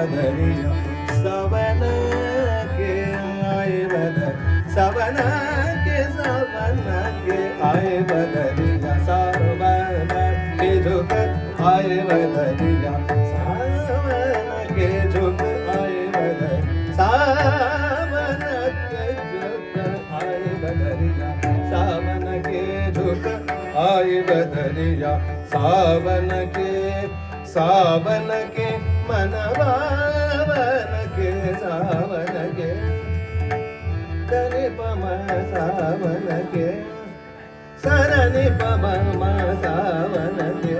बदरिया सावन के आए बदर सावन के आए बदरिया सावन के झुक आए बदरिया सावन के झुक आए बदर सावन के झुक आए बदरिया सावन के झुक आए बदरिया सावन के मन बावन के सावन के तनि पम सावन के सरनि पम सावन के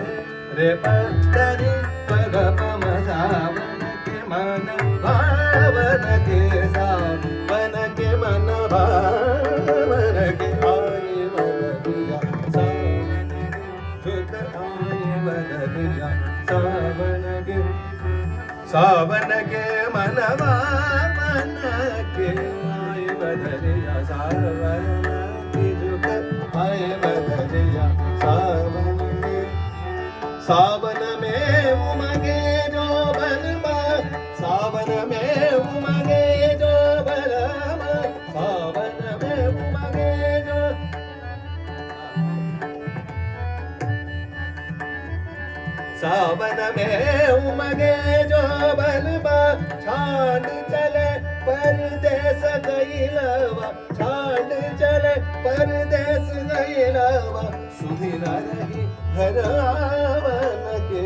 रे पतनि पग पम सावन के मन भावन के सावन के मन भावन के आए बदरिया सावन के झुक आए बदरिया सावन के मन भावन के आए बदरिया सावन के झुक आए बदरिया सावन में उमगे जो बलमा सावन में उमगे जो बलमा सावन में उमगे जो सावन में उमगे जो बलमा छांड चले परदेस गईलवा छांड चले परदेस गईलवा सुधीर रही घर आवन के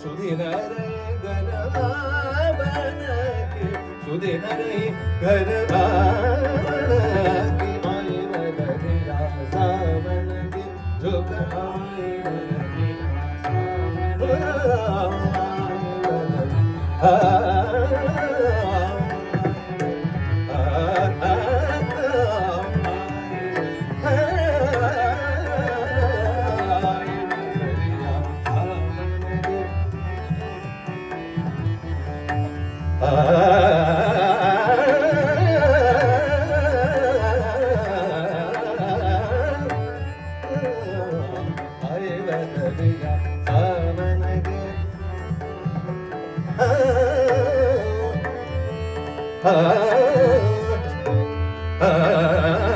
सुधीर रही घर आवन के सुधीर रही घर आवन के आए बदरिया सावन के झुक आए ah